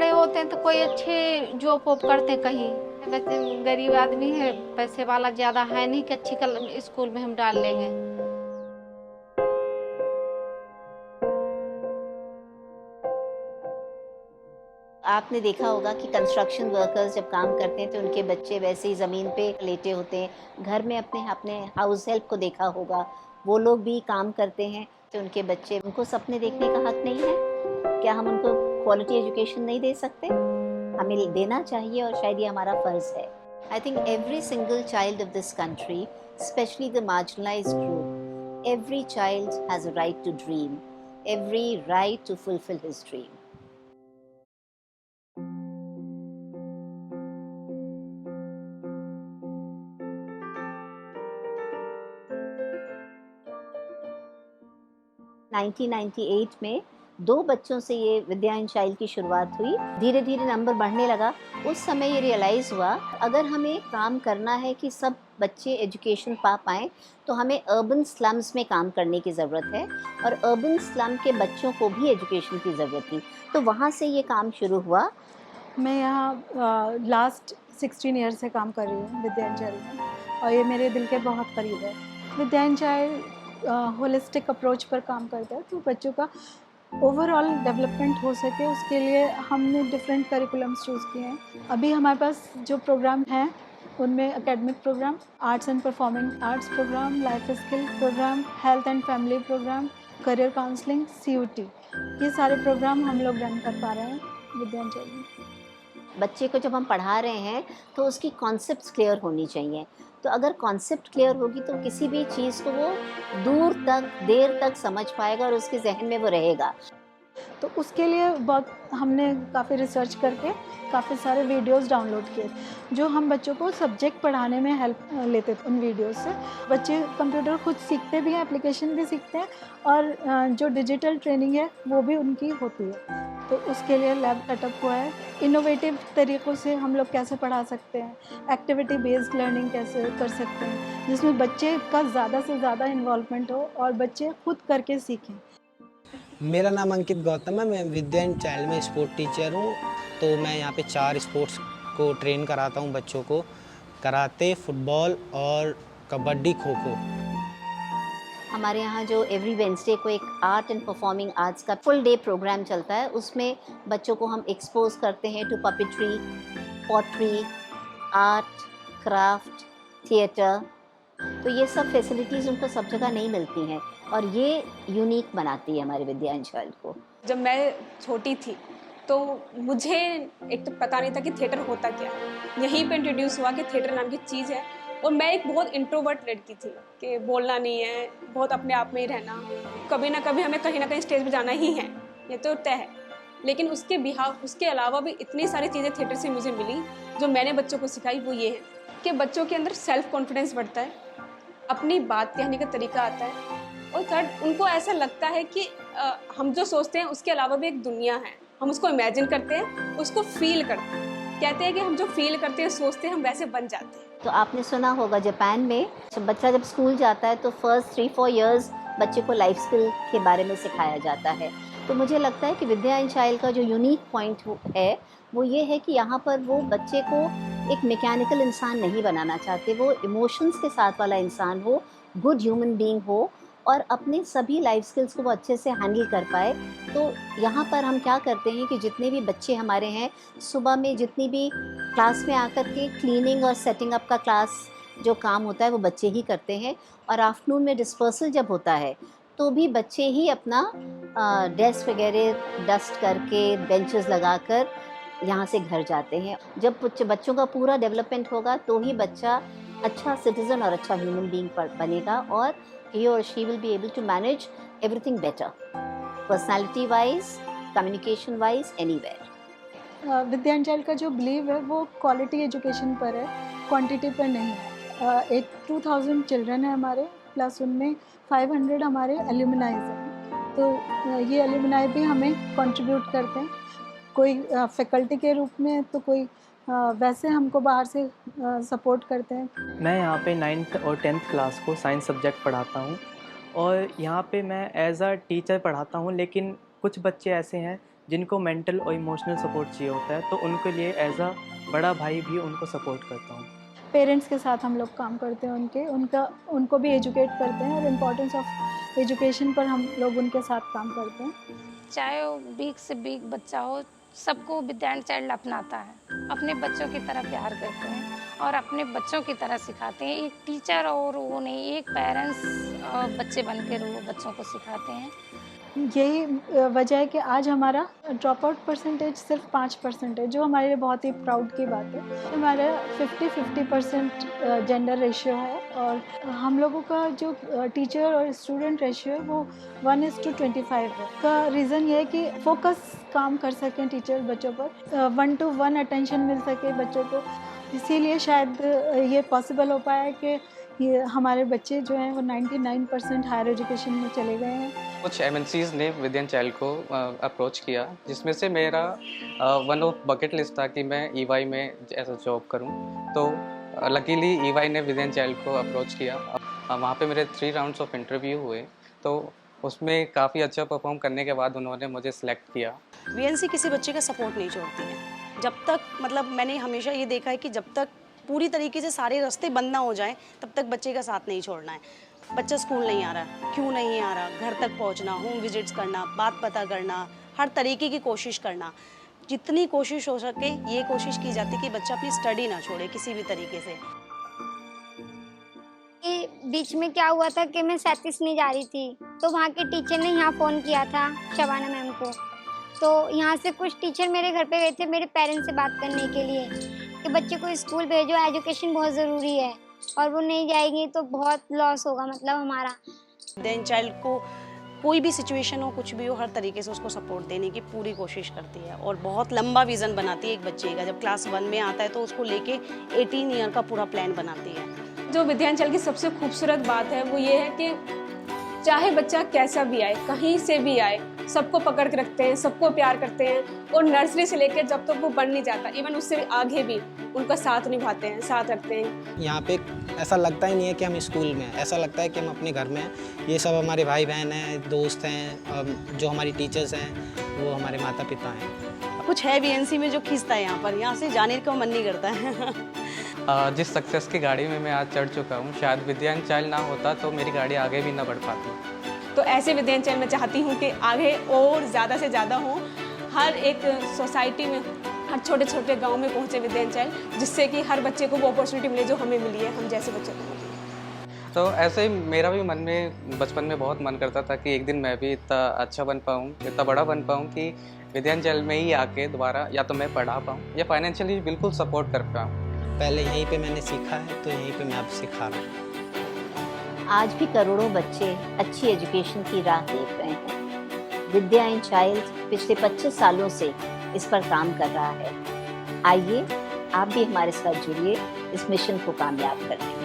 बड़े होते हैं तो कोई अच्छे जॉब वॉब करते हैं कहीं। वैसे गरीब आदमी है, पैसे वाला ज्यादा है नहीं कि अच्छी स्कूल में हम डाल लेंगे। आपने देखा होगा कि कंस्ट्रक्शन वर्कर्स जब काम करते हैं तो उनके बच्चे वैसे ही ज़मीन पे लेटे होते हैं। घर में अपने अपने हाउस हेल्प को देखा होगा, वो लोग भी काम करते हैं तो उनके बच्चे, उनको सपने देखने का हक नहीं है? क्या हम उनको क्वालिटी एजुकेशन नहीं दे सकते? हमें देना चाहिए और शायद ये हमारा फ़र्ज़ है। I think every single child of this country, specially the marginalised group, every child has a right to dream, every right to fulfil his dream. 1998 में 2 बच्चों से ये विद्या इन चाइल्ड की शुरुआत हुई। धीरे-धीरे नंबर बढ़ने लगा। उस समय ये रियलाइज़ हुआ, अगर हमें काम करना है कि सब बच्चे एजुकेशन पा पाएँ, तो हमें अर्बन स्लम्स में काम करने की ज़रूरत है और अर्बन स्लम के बच्चों को भी एजुकेशन की ज़रूरत थी। तो वहाँ से ये काम शुरू हुआ। मैं यहाँ लास्ट 16 ईयर से काम कर रही हूँ विद्या चाइल्ड में और ये मेरे दिल के बहुत करीब है। विद्या चाइल्ड होलिस्टिक अप्रोच पर काम करता है, तो बच्चों का ओवरऑल डेवलपमेंट हो सके उसके लिए हमने डिफरेंट करिकुलम्स चूज़ किए हैं। अभी हमारे पास जो प्रोग्राम हैं उनमें academic programme, arts and performing arts programme, life skill programme, health and family programme, career counselling, CUT, ये सारे प्रोग्राम हम लोग रन कर पा रहे हैं विद्या चाइल्ड में। बच्चे को जब हम पढ़ा रहे हैं तो उसकी कॉन्सेप्ट्स क्लियर होनी चाहिए। तो अगर कॉन्सेप्ट क्लियर होगी तो किसी भी चीज़ को वो दूर तक, देर तक समझ पाएगा और उसके ज़हन में वो रहेगा। तो उसके लिए बहुत हमने काफ़ी रिसर्च करके काफ़ी सारे वीडियोस डाउनलोड किए, जो हम बच्चों को सब्जेक्ट पढ़ाने में हेल्प लेते थे उन वीडियोस से। बच्चे कंप्यूटर खुद सीखते भी हैं, एप्लीकेशन भी सीखते हैं और जो डिजिटल ट्रेनिंग है वो भी उनकी होती है। तो उसके लिए लैब सेटअप हुआ है। इनोवेटिव तरीक़ों से हम लोग कैसे पढ़ा सकते हैं, एक्टिविटी बेस्ड लर्निंग कैसे कर सकते हैं, जिसमें बच्चे का ज़्यादा से ज़्यादा इन्वॉल्वमेंट हो और बच्चे खुद करके सीखें। मेरा नाम अंकित गौतम है। मैं विद्या एंड चाइल्ड में स्पोर्ट टीचर हूँ। तो मैं यहाँ पे 4 स्पोर्ट्स को ट्रेन कराता हूँ बच्चों को। कराटे, फुटबॉल और कबड्डी, खो-खो। हमारे यहाँ जो एवरी वेडनेसडे को एक आर्ट एंड परफॉर्मिंग आर्ट्स का फुल डे प्रोग्राम चलता है, उसमें बच्चों को हम एक्सपोज करते हैं to puppetry, pottery, art, craft, theatre. तो ये सब फैसिलिटीज़ उनको सब जगह नहीं मिलती हैं और ये यूनिक बनाती है हमारे विद्या एंड चाइल्ड को। जब मैं छोटी थी तो मुझे एक तो पता नहीं था कि थिएटर होता क्या है। यहीं पे इंट्रोड्यूस हुआ कि थिएटर नाम की चीज़ है और मैं एक बहुत इंट्रोवर्ट लड़की थी कि बोलना नहीं है, बहुत अपने आप में ही रहना। कभी ना कभी हमें कहीं ना कहीं स्टेज पे जाना ही है, ये तो तय है। लेकिन उसके अलावा भी इतनी सारी चीज़ें थिएटर से मुझे मिली जो मैंने बच्चों को सिखाई। वो ये है कि बच्चों के अंदर सेल्फ कॉन्फिडेंस बढ़ता है, अपनी बात कहने का तरीका आता है और थर्ड उनको ऐसा लगता है कि हम जो सोचते हैं उसके अलावा भी एक दुनिया है। हम उसको इमेजिन करते हैं, उसको फील करते हैं। कहते हैं कि हम जो फील करते हैं, सोचते हैं, हम वैसे बन जाते हैं। तो आपने सुना होगा जापान में बच्चा जब स्कूल जाता है तो फर्स्ट 3-4 इयर्स बच्चे को लाइफ स्किल के बारे में सिखाया जाता है। तो मुझे लगता है कि विद्या एंड चाइल्ड का जो यूनिक पॉइंट है वो ये है कि यहाँ पर वो बच्चे को एक मैकेनिकल इंसान नहीं बनाना चाहते, वो इमोशंस के साथ वाला इंसान हो, गुड ह्यूमन बीइंग हो और अपने सभी लाइफ स्किल्स को वो अच्छे से हैंडल कर पाए। तो यहाँ पर हम क्या करते हैं कि जितने भी बच्चे हमारे हैं, सुबह में जितनी भी क्लास में आकर के क्लीनिंग और सेटिंग अप का क्लास जो काम होता है वो बच्चे ही करते हैं और आफ्टरनून में डिस्पर्सल जब होता है तो भी बच्चे ही अपना डेस्क वगैरह डस्ट करके बेंचेस लगाकर यहाँ से घर जाते हैं। जब बच्चों का पूरा डेवलपमेंट होगा तो ही बच्चा अच्छा सिटीज़न और अच्छा ह्यूमन बीइंग बनेगा और he or she will be able to manage everything better, personality wise, communication wise, anywhere. Vidya and child का जो बिलीव है वो क्वालिटी एजुकेशन पर है, क्वांटिटी पर नहीं है। 2000 चिल्ड्रन है हमारे, प्लस उनमें 500 हमारे एल्यूमिनाइज हैं। तो ये एल्यूमिनाई भी हमें कंट्रीब्यूट करते हैं, कोई फैकल्टी के रूप में तो कोई वैसे हमको बाहर से सपोर्ट करते हैं। मैं यहाँ पे 9th और 10th क्लास को साइंस सब्जेक्ट पढ़ाता हूँ और यहाँ पे मैं एज़ अ टीचर पढ़ाता हूँ, लेकिन कुछ बच्चे ऐसे हैं जिनको मेंटल और इमोशनल सपोर्ट चाहिए होता है, तो उनके लिए एज अ बड़ा भाई भी उनको सपोर्ट करता हूँ। पेरेंट्स के साथ हम लोग काम करते हैं, उनको भी एजुकेट करते हैं और इम्पोर्टेंस ऑफ एजुकेशन पर हम लोग उनके साथ काम करते हैं। चाहे वो बिग से बिग बच्चा हो, सबको विद्या चाइल्ड अपनाता है, अपने बच्चों की तरह प्यार करते हैं और अपने बच्चों की तरह सिखाते हैं। एक टीचर और वो नहीं, एक पेरेंट्स और बच्चे बनकर वो बच्चों को सिखाते हैं। यही वजह है कि आज हमारा ड्रॉप आउट परसेंटेज सिर्फ 5% है, जो हमारे लिए बहुत ही प्राउड की बात है। हमारा 50-50% जेंडर रेशियो है और हम लोगों का जो टीचर और स्टूडेंट रेशियो है वो 1:25 है। का रीज़न ये है कि फोकस काम कर सकें टीचर बच्चों पर, 1-to-1 अटेंशन मिल सके बच्चों को, इसीलिए शायद ये पॉसिबल हो पाया है कि ये हमारे बच्चे जो हैं वो 99% हायर एजुकेशन में चले गए हैं। कुछ एमएनसीज़ ने विद्या चाइल्ड को अप्रोच किया, जिसमें से मेरा वन ऑफ बकेट लिस्ट था कि मैं ईवाई में ऐसा जॉब करूं। तो लकीली ईवाई ने विद्या चाइल्ड को अप्रोच किया। वहाँ पे मेरे 3 राउंड्स ऑफ इंटरव्यू हुए, तो उसमें काफ़ी अच्छा परफॉर्म करने के बाद उन्होंने मुझे सिलेक्ट किया। वीएनसी किसी बच्चे का सपोर्ट नहीं छोड़ती है, जब तक मतलब मैंने हमेशा ये देखा है कि जब तक पूरी तरीके से सारे रास्ते बंद ना हो जाएं तब तक बच्चे का साथ नहीं छोड़ना है। बच्चा स्कूल नहीं आ रहा, क्यों नहीं आ रहा, घर तक पहुंचना, होम विजिट्स करना, बात पता करना, हर तरीके की कोशिश करना। जितनी कोशिश हो सके ये कोशिश की जाती है कि बच्चा अपनी स्टडी ना छोड़े किसी भी तरीके से। बीच में क्या हुआ था कि मैं 37 नहीं जा रही थी, तो वहाँ के टीचर ने यहाँ फ़ोन किया था शबाना मैम को। तो यहाँ से कुछ टीचर मेरे घर पे गए थे मेरे पेरेंट्स से बात करने के लिए कि बच्चे को स्कूल भेजो, एजुकेशन बहुत ज़रूरी है, और वो नहीं जाएंगी तो बहुत लॉस होगा मतलब हमारा। विद्या चाइल्ड को कोई भी सिचुएशन हो, कुछ भी हो, हर तरीके से उसको सपोर्ट देने की पूरी कोशिश करती है और बहुत लंबा विज़न बनाती है एक बच्चे का। जब क्लास 1 में आता है तो उसको लेके 18 ईयर का पूरा प्लान बनाती है। जो विद्या चाइल्ड की सबसे खूबसूरत बात है वो ये है कि चाहे बच्चा कैसा भी आए, कहीं से भी आए, सबको पकड़ के रखते हैं, सबको प्यार करते हैं और नर्सरी से लेकर जब तक वो बढ़ नहीं जाता, इवन उससे भी आगे भी उनका साथ निभाते हैं, साथ रखते हैं। यहाँ पे ऐसा लगता ही नहीं है कि हम स्कूल में हैं, ऐसा लगता है कि हम अपने घर में हैं। ये सब हमारे भाई बहन हैं, दोस्त हैं, जो हमारी टीचर्स हैं वो हमारे माता पिता हैं। कुछ है वीएनसी में जो खींचता है, यहाँ से जाने का मन नहीं करता है। जिस सक्सेस की गाड़ी में मैं आज चढ़ चुका हूँ, शायद विद्या चाइल्ड ना होता तो मेरी गाड़ी आगे भी ना बढ़ पाती। तो ऐसे विद्या चाइल्ड मैं चाहती हूँ कि आगे और ज़्यादा से ज़्यादा हो, हर एक सोसाइटी में, हर छोटे छोटे गांव में पहुँचे विद्या चाइल्ड, जिससे कि हर बच्चे को वो अपॉर्चुनिटी मिले जो हमें मिली है, हम जैसे बच्चों को मिली। तो ऐसे ही मेरा भी मन में बचपन में बहुत मन करता था कि एक दिन मैं भी इतना अच्छा बन पाऊँ, इतना बड़ा बन पाऊँ कि विद्या चाइल्ड में ही आके दोबारा या तो मैं पढ़ा पाऊँ या फाइनेंशियली बिल्कुल सपोर्ट कर पाऊँ। पहले यहीं पे मैंने सीखा है तो यहीं पे मैं अब सिखा रहा हूँ। आज भी करोड़ों बच्चे अच्छी एजुकेशन की राह देख रहे हैं। विद्या इन चाइल्ड पिछले 25 सालों से इस पर काम कर रहा है। आइए आप भी हमारे साथ जुड़िए, इस मिशन को कामयाब करें।